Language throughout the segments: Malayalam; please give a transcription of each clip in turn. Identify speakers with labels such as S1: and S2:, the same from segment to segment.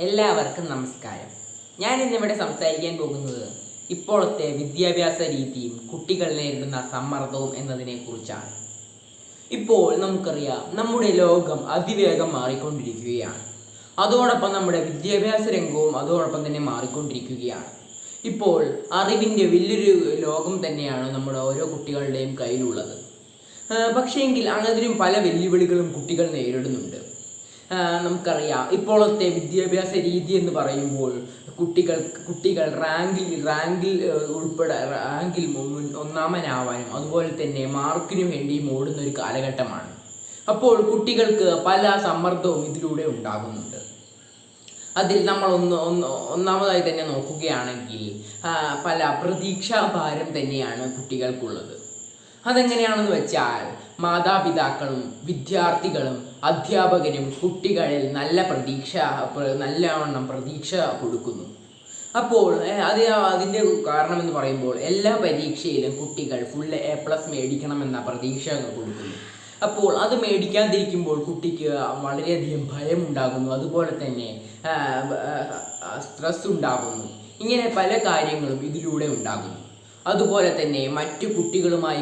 S1: എല്ലാവർക്കും നമസ്കാരം. ഞാൻ ഇന്നിവിടെ സംസാരിക്കാൻ പോകുന്നത് ഇപ്പോഴത്തെ വിദ്യാഭ്യാസ രീതിയും കുട്ടികൾ നേരിടുന്ന സമ്മർദ്ദവും എന്നതിനെ കുറിച്ചാണ്. ഇപ്പോൾ നമുക്കറിയാം, നമ്മുടെ ലോകം അതിവേഗം മാറിക്കൊണ്ടിരിക്കുകയാണ്. അതോടൊപ്പം നമ്മുടെ വിദ്യാഭ്യാസ രംഗവും അതോടൊപ്പം തന്നെ മാറിക്കൊണ്ടിരിക്കുകയാണ്. ഇപ്പോൾ അറിവിൻ്റെ വലിയൊരു ലോകം തന്നെയാണ് നമ്മുടെ ഓരോ കുട്ടികളുടെയും കയ്യിലുള്ളത്. പക്ഷേങ്കിൽ അതിനും പല വെല്ലുവിളികളും കുട്ടികൾ നേരിടുന്നുണ്ട്. നമുക്കറിയാം, ഇപ്പോഴത്തെ വിദ്യാഭ്യാസ രീതി എന്ന് പറയുമ്പോൾ കുട്ടികൾ റാങ്കിൽ ഉൾപ്പെടെ ഒന്നാമനാവാനും അതുപോലെ തന്നെ മാർക്കിനു വേണ്ടിയും ഓടുന്ന ഒരു കാലഘട്ടമാണ്. അപ്പോൾ കുട്ടികൾക്ക് പല സമ്മർദ്ദവും ഇതിലൂടെ ഉണ്ടാകുന്നുണ്ട്. അതിൽ നമ്മൾ ഒന്നാമതായി തന്നെ നോക്കുകയാണെങ്കിൽ പല പ്രതീക്ഷാഭാരം തന്നെയാണ് കുട്ടികൾക്കുള്ളത്. അതെങ്ങനെയാണെന്ന് വെച്ചാൽ, മാതാപിതാക്കളും വിദ്യാർത്ഥികളും അധ്യാപകരും കുട്ടികളിൽ നല്ലവണ്ണം പ്രതീക്ഷ കൊടുക്കുന്നു. അപ്പോൾ അതിൻ്റെ കാരണമെന്ന് പറയുമ്പോൾ, എല്ലാ പരീക്ഷയിലും കുട്ടികൾ ഫുൾ A+ മേടിക്കണമെന്ന പ്രതീക്ഷ കൊടുക്കുന്നു. അപ്പോൾ അത് മേടിക്കാതിരിക്കുമ്പോൾ കുട്ടിക്ക് വളരെയധികം ഭയമുണ്ടാകുന്നു, അതുപോലെ തന്നെ സ്ട്രെസ് ഉണ്ടാകുന്നു. ഇങ്ങനെ പല കാര്യങ്ങളും ഇതിലൂടെ ഉണ്ടാകുന്നു. അതുപോലെ തന്നെ മറ്റു കുട്ടികളുമായി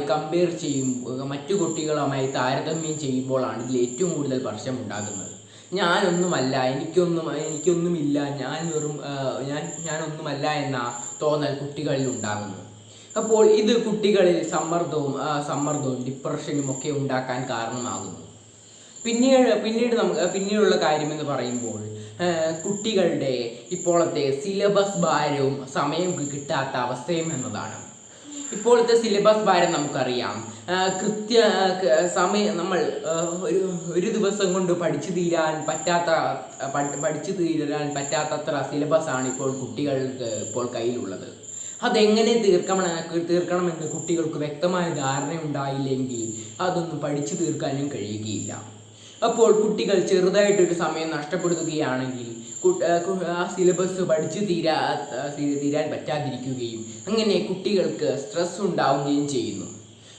S1: മറ്റു കുട്ടികളുമായി താരതമ്യം ചെയ്യുമ്പോഴാണ് ഇതിൽ ഏറ്റവും കൂടുതൽ പ്രശ്നം ഉണ്ടാകുന്നത്. ഞാനൊന്നുമല്ല, എനിക്കൊന്നുമില്ല, ഞാനൊന്നുമല്ല എന്ന തോന്നൽ കുട്ടികളിൽ ഉണ്ടാകുന്നു. അപ്പോൾ ഇത് കുട്ടികളിൽ സമ്മർദ്ദവും ഡിപ്രഷനും ഒക്കെ ഉണ്ടാക്കാൻ കാരണമാകുന്നു. പിന്നീടുള്ള കാര്യമെന്ന് പറയുമ്പോൾ, കുട്ടികളുടെ ഇപ്പോഴത്തെ സിലബസ് ഭാരവും സമയം കിട്ടാത്ത അവസ്ഥയും എന്നതാണ്. ഇപ്പോഴത്തെ സിലബസ് ഭാരം നമുക്കറിയാം. നമ്മൾ ഒരു ദിവസം കൊണ്ട് പഠിച്ചു തീരാൻ പറ്റാത്തത്ര സിലബസാണ് ഇപ്പോൾ കുട്ടികൾക്ക് കയ്യിലുള്ളത്. അതെങ്ങനെ തീർക്കണമെന്ന് കുട്ടികൾക്ക് വ്യക്തമായ ധാരണ ഉണ്ടായില്ലെങ്കിൽ അതൊന്നും പഠിച്ചു തീർക്കാനും കഴിയുകയില്ല. അപ്പോൾ കുട്ടികൾ ചെറുതായിട്ടൊരു സമയം നഷ്ടപ്പെടുത്തുകയാണെങ്കിൽ ആ സിലബസ് പഠിച്ചു തീരാൻ പറ്റാതിരിക്കുകയും അങ്ങനെ കുട്ടികൾക്ക് സ്ട്രെസ് ഉണ്ടാവുകയും ചെയ്യുന്നു.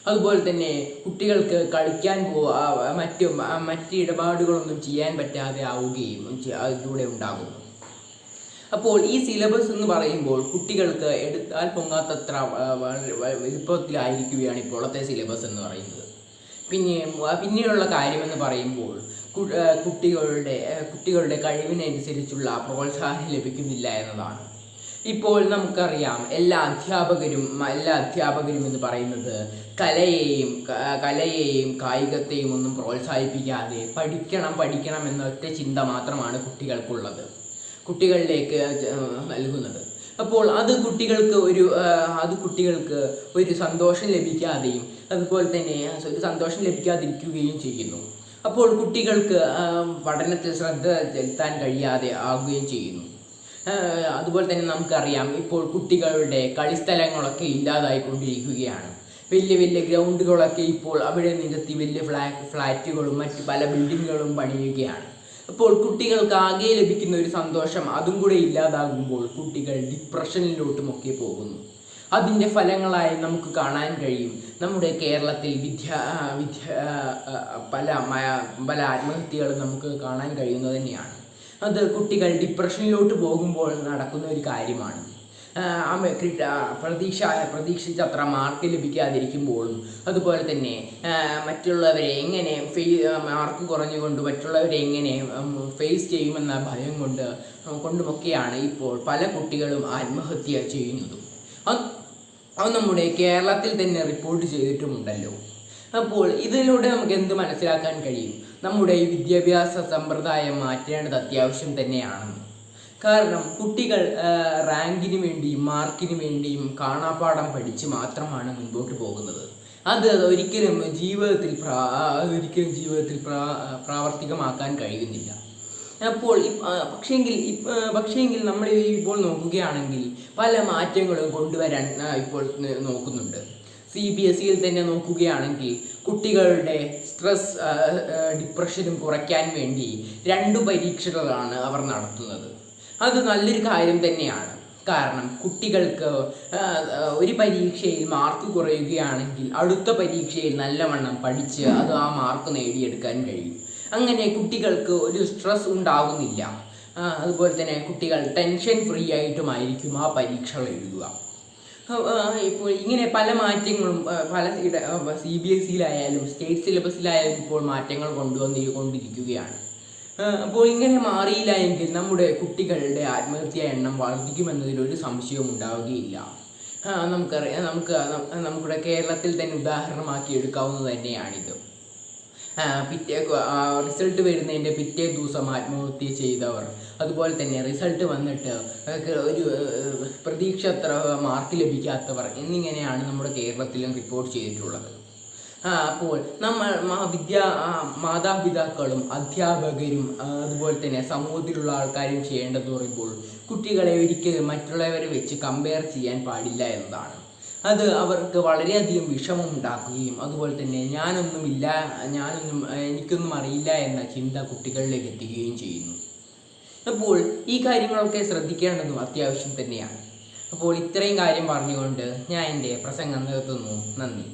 S1: അതുപോലെ തന്നെ കുട്ടികൾക്ക് കളിക്കാൻ മറ്റ് ഇടപാടുകളൊന്നും ചെയ്യാൻ പറ്റാതെ ആവുകയും അതിലൂടെ ഉണ്ടാകുന്നു. അപ്പോൾ ഈ സിലബസ് എന്ന് പറയുമ്പോൾ കുട്ടികൾക്ക് എടുത്താൽ പൊങ്ങാത്തത്ര എളുപ്പത്തിലായിരിക്കുകയാണ് ഇപ്പോഴത്തെ സിലബസ് എന്ന് പറയുന്നത്. പിന്നീടുള്ള കാര്യമെന്ന് പറയുമ്പോൾ, കുട്ടികളുടെ കഴിവിനനുസരിച്ചുള്ള പ്രോത്സാഹനം ലഭിക്കുന്നില്ല എന്നതാണ്. ഇപ്പോൾ നമുക്കറിയാം, എല്ലാ അധ്യാപകരും എന്ന് പറയുന്നത് കലയെയും കായികത്തെയും ഒന്നും പ്രോത്സാഹിപ്പിക്കാതെ പഠിക്കണം എന്ന ഒറ്റ ചിന്ത മാത്രമാണ് കുട്ടികളിലേക്ക് നൽകുന്നത്. അപ്പോൾ അത് കുട്ടികൾക്ക് ഒരു സന്തോഷം ലഭിക്കാതെയും അതുപോലെ തന്നെ ഒരു സന്തോഷം ലഭിക്കാതിരിക്കുകയും ചെയ്യുന്നു. അപ്പോൾ കുട്ടികൾക്ക് പഠനത്തിൽ ശ്രദ്ധ ചെലുത്താൻ കഴിയാതെ ആവുകയും ചെയ്യുന്നു. അതുപോലെ തന്നെ നമുക്കറിയാം, ഇപ്പോൾ കുട്ടികളുടെ കളിസ്ഥലങ്ങളൊക്കെ ഇല്ലാതായിക്കൊണ്ടിരിക്കുകയാണ്. വലിയ ഗ്രൗണ്ടുകളൊക്കെ ഇപ്പോൾ അവിടെ നികത്തി വലിയ ഫ്ലാറ്റുകളും മറ്റ് പല ബിൽഡിങ്ങുകളും പണിയുകയാണ്. അപ്പോൾ കുട്ടികൾക്ക് ആകെ ലഭിക്കുന്ന ഒരു സന്തോഷം അതും കൂടെ ഇല്ലാതാകുമ്പോൾ കുട്ടികൾ ഡിപ്രഷനിലോട്ടുമൊക്കെ പോകുന്നു. അതിൻ്റെ ഫലങ്ങളായി നമുക്ക് കാണാൻ കഴിയും, നമ്മുടെ കേരളത്തിൽ പല ആത്മഹത്യകളും നമുക്ക് കാണാൻ കഴിയുന്നത് തന്നെയാണ്. അത് കുട്ടികൾ ഡിപ്രഷനിലോട്ട് പോകുമ്പോൾ നടക്കുന്ന ഒരു കാര്യമാണ്. പ്രതീക്ഷിച്ചത്ര മാർക്ക് ലഭിക്കാതിരിക്കുമ്പോഴും അതുപോലെ തന്നെ മറ്റുള്ളവരെ എങ്ങനെ മാർക്ക് കുറഞ്ഞുകൊണ്ട് മറ്റുള്ളവരെ എങ്ങനെ ഫേസ് ചെയ്യുമെന്ന ഭയം കൊണ്ടുമൊക്കെയാണ് ഇപ്പോൾ പല കുട്ടികളും ആത്മഹത്യ ചെയ്യുന്നതും. അത് നമ്മുടെ കേരളത്തിൽ തന്നെ റിപ്പോർട്ട് ചെയ്തിട്ടുമുണ്ടല്ലോ. അപ്പോൾ ഇതിലൂടെ നമുക്ക് എന്ത് മനസ്സിലാക്കാൻ കഴിയും? നമ്മുടെ ഈ വിദ്യാഭ്യാസ സമ്പ്രദായം മാറ്റേണ്ടത് അത്യാവശ്യം തന്നെയാണെന്ന്. കാരണം കുട്ടികൾ റാങ്കിന് വേണ്ടിയും മാർക്കിന് വേണ്ടിയും കാണാപ്പാഠം പഠിച്ച് മാത്രമാണ് മുൻപോട്ട് പോകുന്നത്. അത് ഒരിക്കലും ജീവിതത്തിൽ പ്രാവർത്തികമാക്കാൻ കഴിയുന്നില്ല. അപ്പോൾ പക്ഷേങ്കിൽ നമ്മൾ ഇപ്പോൾ നോക്കുകയാണെങ്കിൽ പല മാറ്റങ്ങളും കൊണ്ടുവരാൻ ഇപ്പോൾ നോക്കുന്നുണ്ട്. CBSEയിൽ തന്നെ നോക്കുകയാണെങ്കിൽ കുട്ടികളുടെ സ്ട്രെസ് ഡിപ്രഷനും കുറയ്ക്കാൻ വേണ്ടി 2 പരീക്ഷകളാണ് അവർ നടത്തുന്നത്. അത് നല്ലൊരു കാര്യം തന്നെയാണ്. കാരണം കുട്ടികൾക്ക് ഒരു പരീക്ഷയിൽ മാർക്ക് കുറയുകയാണെങ്കിൽ അടുത്ത പരീക്ഷയിൽ നല്ലവണ്ണം പഠിച്ച് ആ മാർക്ക് നേടിയെടുക്കാൻ കഴിയും. അങ്ങനെ കുട്ടികൾക്ക് ഒരു സ്ട്രെസ് ഉണ്ടാകുന്നില്ല. അതുപോലെ തന്നെ കുട്ടികൾ ടെൻഷൻ ഫ്രീ ആയിട്ടുമായിരിക്കും ആ പരീക്ഷകൾ എഴുതുക. ഇപ്പോൾ ഇങ്ങനെ പല മാറ്റങ്ങളും പല CBSE-യിലായാലും സ്റ്റേറ്റ് സിലബസിലായാലും ഇപ്പോൾ മാറ്റങ്ങൾ കൊണ്ടുവന്നുകൊണ്ടിരിക്കുകയാണ്. അപ്പോൾ ഇങ്ങനെ മാറിയില്ല എങ്കിൽ നമ്മുടെ കുട്ടികളുടെ ആത്മഹത്യാ എണ്ണം വർദ്ധിക്കുമെന്നതിലൊരു സംശയവും ഉണ്ടാവുകയില്ല. നമുക്കറിയാം, നമ്മുടെ കേരളത്തിൽ തന്നെ ഉദാഹരണമാക്കി എടുക്കാവുന്നത് തന്നെയാണിത്. റിസൾട്ട് വരുന്നതിൻ്റെ പിറ്റേ ദിവസം ആത്മഹത്യ ചെയ്തവർ, അതുപോലെ തന്നെ റിസൾട്ട് വന്നിട്ട് ഒരു പ്രതീക്ഷത്ര മാർക്ക് ലഭിക്കാത്തവർ എന്നിങ്ങനെയാണ് നമ്മുടെ കേരളത്തിലും റിപ്പോർട്ട് ചെയ്തിട്ടുള്ളത്. അപ്പോൾ നമ്മൾ മാതാപിതാക്കളും അധ്യാപകരും അതുപോലെ തന്നെ സമൂഹത്തിലുള്ള ആൾക്കാരും ചെയ്യേണ്ടത് പറയുമ്പോൾ കുട്ടികളെ ഒരിക്കലും മറ്റുള്ളവരെ വെച്ച് കമ്പയർ ചെയ്യാൻ പാടില്ല എന്നതാണ്. അത് അവർക്ക് വളരെയധികം വിഷമം ഉണ്ടാക്കുകയും അതുപോലെ തന്നെ എനിക്കൊന്നും അറിയില്ല എന്ന ചിന്ത കുട്ടികളിലേക്ക് എത്തിക്കുകയും ചെയ്യുന്നു. അപ്പോൾ ഈ കാര്യങ്ങളൊക്കെ ശ്രദ്ധിക്കേണ്ടതും അത്യാവശ്യം തന്നെയാണ്. അപ്പോൾ ഇത്രയും കാര്യം പറഞ്ഞുകൊണ്ട് ഞാൻ എൻ്റെ പ്രസംഗം നിർത്തുന്നു. നന്ദി.